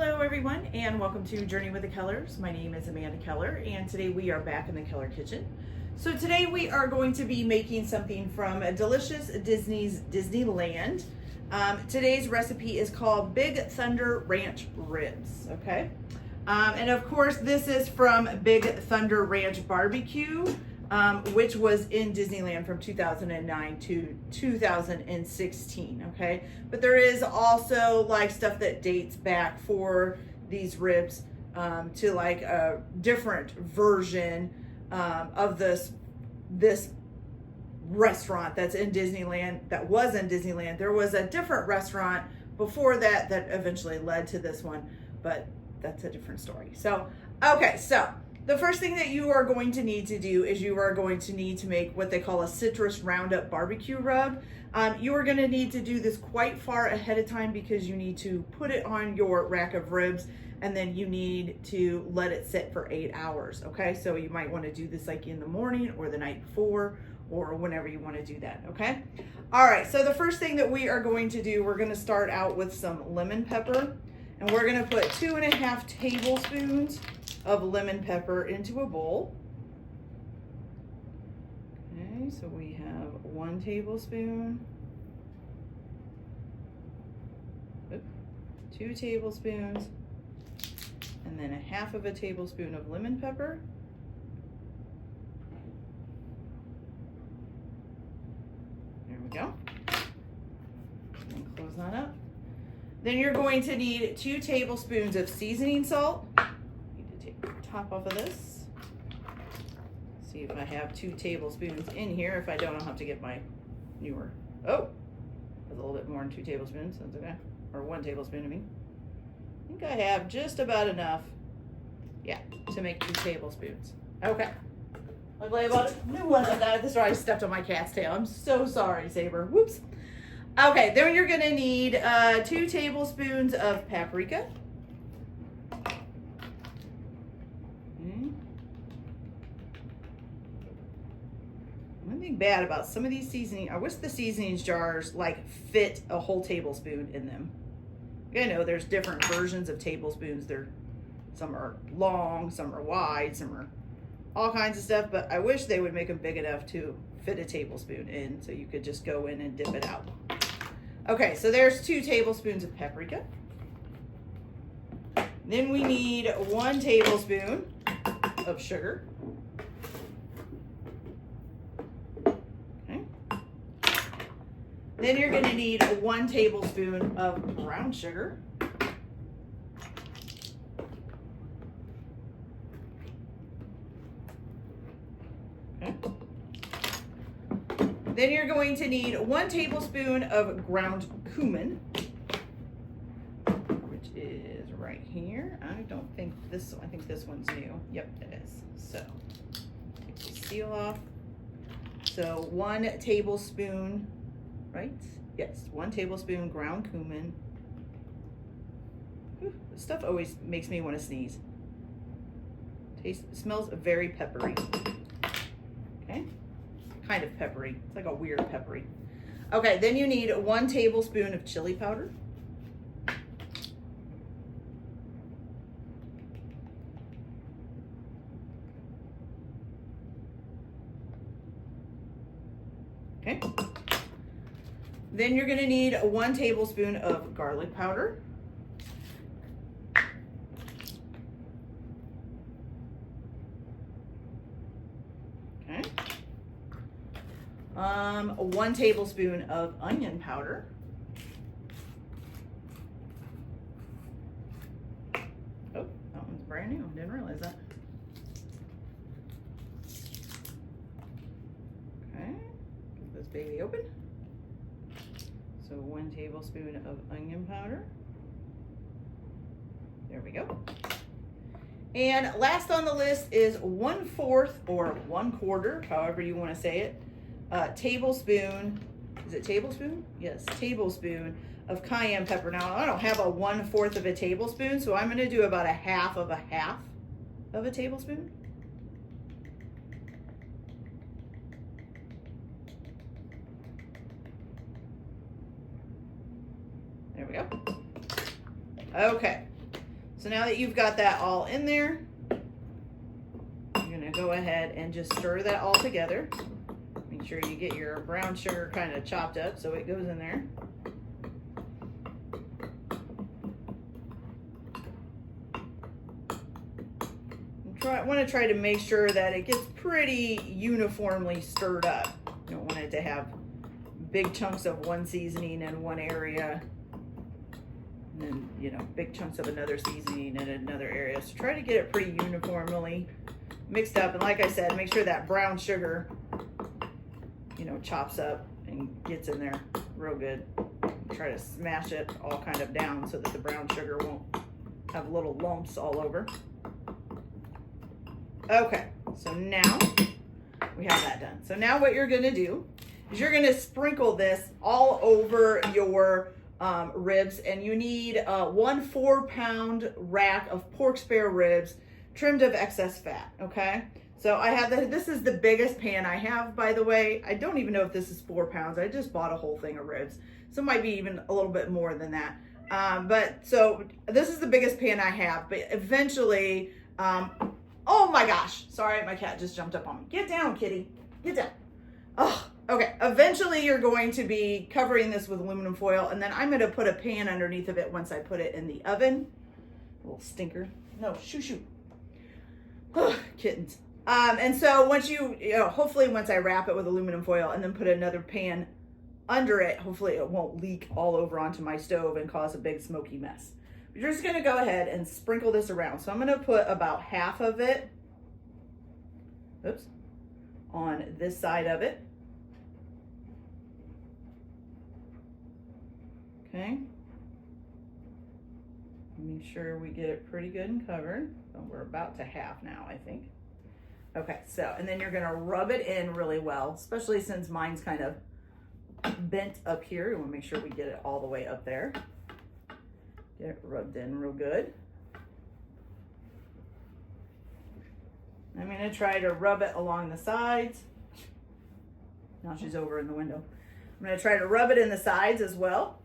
Hello everyone and welcome to Journey with the Kellers. My name is Amanda Keller and today we are back in the Keller kitchen. So today we are going to be making something from Delicious Disney's Disneyland. Today's recipe is called Big Thunder Ranch Ribs, okay? And of course this is from Big Thunder Ranch Barbecue, which was in Disneyland from 2009 to 2016, okay? But there is also like stuff that dates back for these ribs to like a different version of this restaurant that's in Disneyland, that was in Disneyland. There was a different restaurant before that that eventually led to this one, but that's a different story. So, okay, so the first thing that you are going to need to do is you are going to need to make what they call a citrus roundup barbecue rub. You are going to need to do this quite far ahead of time because you need to put it on your rack of ribs and then you need to let it sit for 8 hours, okay? So you might want to do this like in the morning or the night before or whenever you want to do that, okay? All right, so the first thing that we are going to do, we're going to start out with some lemon pepper, and we're going to put 2.5 tablespoons of lemon pepper into a bowl. Okay, so we have 1 tablespoon, 2 tablespoons, and then 1/2 tablespoon of lemon pepper. There we go. And close that up. Then you're going to need 2 tablespoons of seasoning salt. Top off of this. See if I have 2 tablespoons in here. If I don't, I'll have to get my newer. Oh, that's a little bit more than 2 tablespoons. That's okay. Or 1 tablespoon, I mean. I think I have just about enough, yeah, to make 2 tablespoons. Okay. Luckily I bought a new one of that. This is where I stepped on my cat's tail. I'm so sorry, Saber. Whoops. Okay, then you're gonna need 2 tablespoons of paprika. One thing bad about some of these seasoning, I wish the seasonings jars like fit a whole tablespoon in them. I know there's different versions of tablespoons. Some are long, some are wide, some are all kinds of stuff, but I wish they would make them big enough to fit a tablespoon in so you could just go in and dip it out. Okay, so there's 2 tablespoons of paprika. Then we need 1 tablespoon of sugar. Then you're going to need 1 tablespoon of brown sugar. Okay. Then you're going to need 1 tablespoon of ground cumin, which is right here. I think this one's new. Yep, it is. So take the seal off. So 1 tablespoon. Right? Yes, 1 tablespoon ground cumin. Whew, this stuff always makes me want to sneeze. Smells very peppery. Okay, kind of peppery. It's like a weird peppery. Okay, then you need 1 tablespoon of chili powder. Okay. Then you're going to need 1 tablespoon of garlic powder. Okay. 1 tablespoon of onion powder. Oh, that one's brand new. Didn't realize that. Okay. Get this baby open. So 1 tablespoon of onion powder. There we go. And last on the list is 1/4 or 1/4, however you want to say it, tablespoon. Is it tablespoon? Yes, tablespoon of cayenne pepper. Now I don't have a 1/4 of a tablespoon, so I'm going to do about 1/2 of a tablespoon. There we go. Okay. So now that you've got that all in there, you're gonna go ahead and just stir that all together. Make sure you get your brown sugar kind of chopped up so it goes in there. I want to try to make sure that it gets pretty uniformly stirred up. You don't want it to have big chunks of one seasoning in one area, and then, you know, big chunks of another seasoning in another area. So try to get it pretty uniformly mixed up. And like I said, make sure that brown sugar, you know, chops up and gets in there real good. Try to smash it all kind of down so that the brown sugar won't have little lumps all over. Okay, so now we have that done. So now what you're gonna do is you're gonna sprinkle this all over your ribs, and you need 1 4-pound rack of pork spare ribs trimmed of excess fat, okay? So I have this is the biggest pan I have, by the way. I don't even know if this is 4 pounds. I just bought a whole thing of ribs. So it might be even a little bit more than that. But so this is the biggest pan I have, but eventually, oh my gosh, sorry, my cat just jumped up on me. Get down, kitty, get down. Oh, okay, eventually you're going to be covering this with aluminum foil, and then I'm gonna put a pan underneath of it once I put it in the oven. Little stinker, no, shoo. Oh, kittens. And so once you know, hopefully once I wrap it with aluminum foil and then put another pan under it, hopefully it won't leak all over onto my stove and cause a big smoky mess. You're just gonna go ahead and sprinkle this around. So I'm gonna put about half of it, oops, on this side of it. Okay. Make sure we get it pretty good and covered. So we're about to half now, I think. Okay, so, and then you're gonna rub it in really well, especially since mine's kind of bent up here. You wanna make sure we get it all the way up there. Get it rubbed in real good. I'm gonna try to rub it along the sides. Now she's over in the window. I'm gonna try to rub it in the sides as well,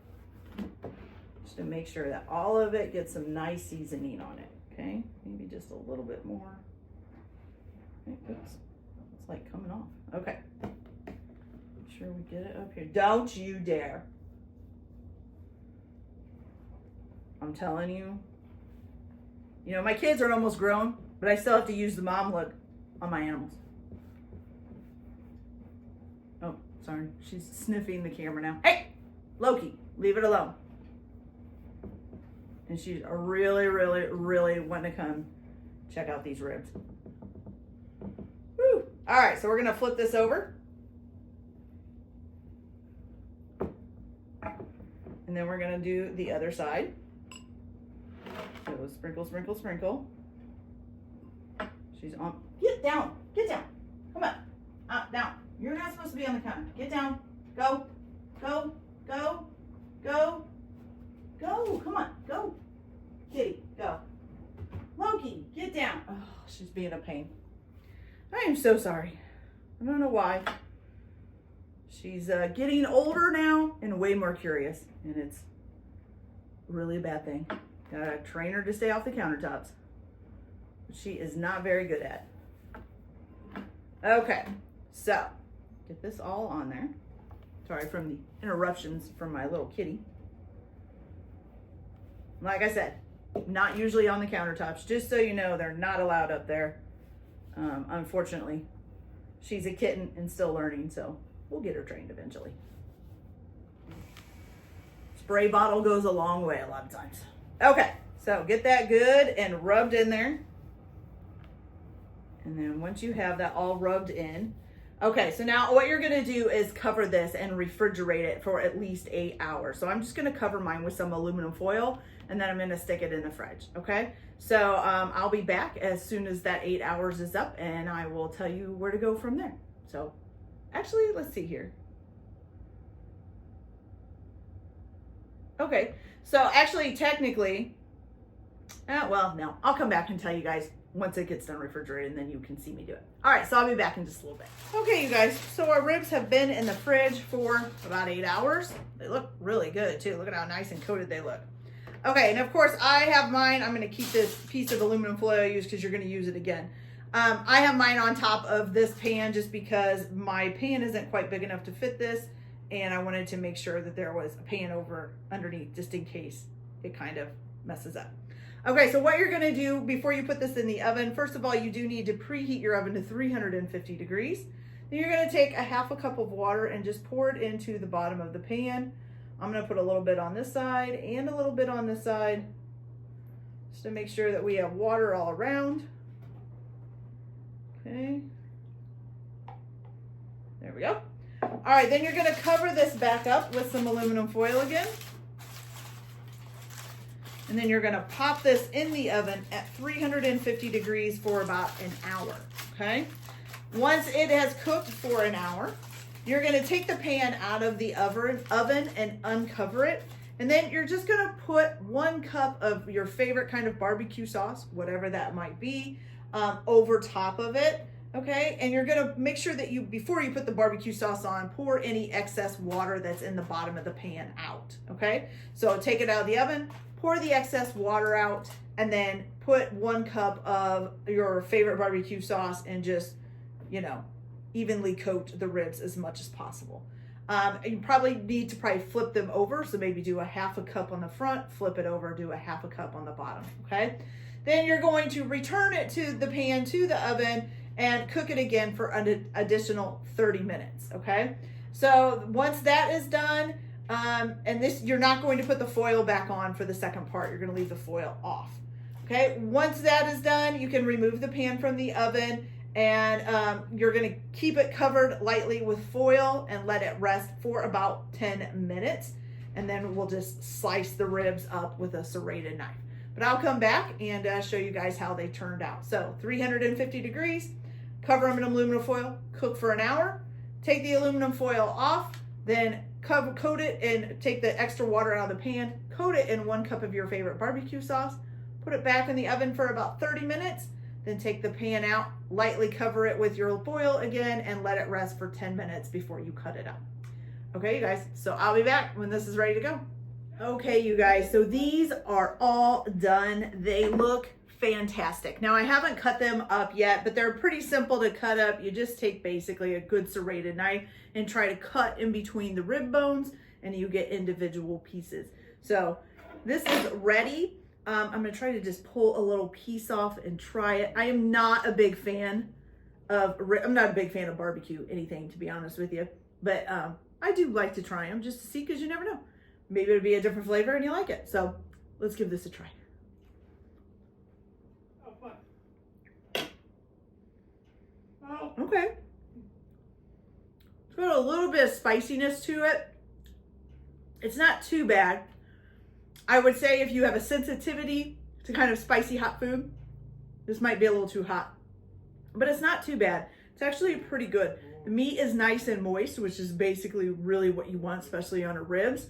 just to make sure that all of it gets some nice seasoning on it, okay? Maybe just a little bit more. Okay, oops, it's like coming off. Okay, make sure we get it up here. Don't you dare. I'm telling you, you know, my kids are almost grown, but I still have to use the mom look on my animals. Oh, sorry, she's sniffing the camera now. Hey, Loki, leave it alone. And she's really wanting to come check out these ribs. Woo. All right, so we're gonna flip this over. And then we're gonna do the other side. So sprinkle, sprinkle, sprinkle. She's on, get down, come on, up, down. You're not supposed to be on the counter. Get down, go, come on, go. Kitty, go. Loki, get down. Oh, she's being a pain. I am so sorry. I don't know why. She's getting older now and way more curious, and it's really a bad thing. Gotta train her to stay off the countertops. She is not very good at. Okay, so get this all on there. Sorry from the interruptions from my little kitty. Like I said, not usually on the countertops. Just so you know, they're not allowed up there. Unfortunately, she's a kitten and still learning, so we'll get her trained eventually. Spray bottle goes a long way a lot of times. Okay, so get that good and rubbed in there. And then once you have that all rubbed in, okay, so now what you're gonna do is cover this and refrigerate it for at least 8 hours. So I'm just gonna cover mine with some aluminum foil, and then I'm gonna stick it in the fridge, okay? So I'll be back as soon as that 8 hours is up, and I will tell you where to go from there. So actually, let's see here. Okay, so actually, technically, well, no, I'll come back and tell you guys once it gets done refrigerated, and then you can see me do it. All right, so I'll be back in just a little bit. Okay, you guys, so our ribs have been in the fridge for about 8 hours. They look really good too. Look at how nice and coated they look. Okay, and of course I have mine. I'm going to keep this piece of aluminum foil I use because you're going to use it again. I have mine on top of this pan just because my pan isn't quite big enough to fit this, and I wanted to make sure that there was a pan over underneath just in case it kind of messes up. Okay, so what you're going to do before you put this in the oven, first of all, you do need to preheat your oven to 350 degrees. Then you're going to take a half a cup of water and just pour it into the bottom of the pan. I'm going to put a little bit on this side and a little bit on this side just to make sure that we have water all around. Okay. There we go. All right, then you're going to cover this back up with some aluminum foil again. And then you're going to pop this in the oven at 350 degrees for about an hour. Okay. Once it has cooked for an hour, you're going to take the pan out of the oven and uncover it. And then you're just going to put 1 cup of your favorite kind of barbecue sauce, whatever that might be, over top of it. Okay. And you're going to make sure that before you put the barbecue sauce on, pour any excess water that's in the bottom of the pan out. Okay. So take it out of the oven, pour the excess water out, and then put 1 cup of your favorite barbecue sauce and just, evenly coat the ribs as much as possible. You probably need to flip them over. So maybe do a half a cup on the front, flip it over, do a half a cup on the bottom. Okay. Then you're going to return it to the pan, to the oven, and cook it again for an additional 30 minutes. Okay. So once that is done, and you're not going to put the foil back on for the second part. You're going to leave the foil off. Okay. Once that is done, you can remove the pan from the oven, and you're going to keep it covered lightly with foil and let it rest for about 10 minutes. And then we'll just slice the ribs up with a serrated knife. But I'll come back and show you guys how they turned out. So 350 degrees, cover them in aluminum foil, cook for an hour, take the aluminum foil off, then coat it and take the extra water out of the pan, coat it in 1 cup of your favorite barbecue sauce, put it back in the oven for about 30 minutes, then take the pan out, lightly cover it with your foil again, and let it rest for 10 minutes before you cut it up. Okay, you guys, so I'll be back when this is ready to go. Okay, you guys, so these are all done. They look fantastic. Now, I haven't cut them up yet, but they're pretty simple to cut up. You just take basically a good serrated knife and try to cut in between the rib bones, and you get individual pieces. So this is ready. I'm going to try to just pull a little piece off and try it. I'm not a big fan of barbecue anything, to be honest with you, but I do like to try them just to see, because you never know. Maybe it'll be a different flavor and you like it. So let's give this a try. Oh, fun. Oh. Okay. It's got a little bit of spiciness to it. It's not too bad. I would say if you have a sensitivity to kind of spicy hot food, this might be a little too hot, but it's not too bad. It's actually pretty good. The meat is nice and moist, which is basically really what you want, especially on a ribs.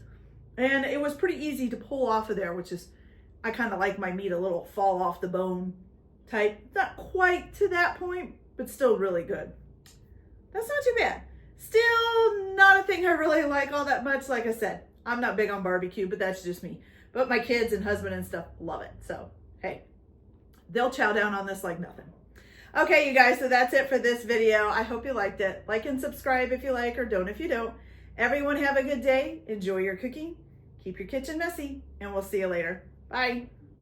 And it was pretty easy to pull off of there, which is, I kind of like my meat a little fall off the bone type. Not quite to that point, but still really good. That's not too bad. Still not a thing I really like all that much. Like I said, I'm not big on barbecue, but that's just me. But my kids and husband and stuff love it. So, hey, they'll chow down on this like nothing. Okay, you guys, so that's it for this video. I hope you liked it. Like and subscribe if you like, or don't if you don't. Everyone have a good day. Enjoy your cooking. Keep your kitchen messy, and we'll see you later. Bye.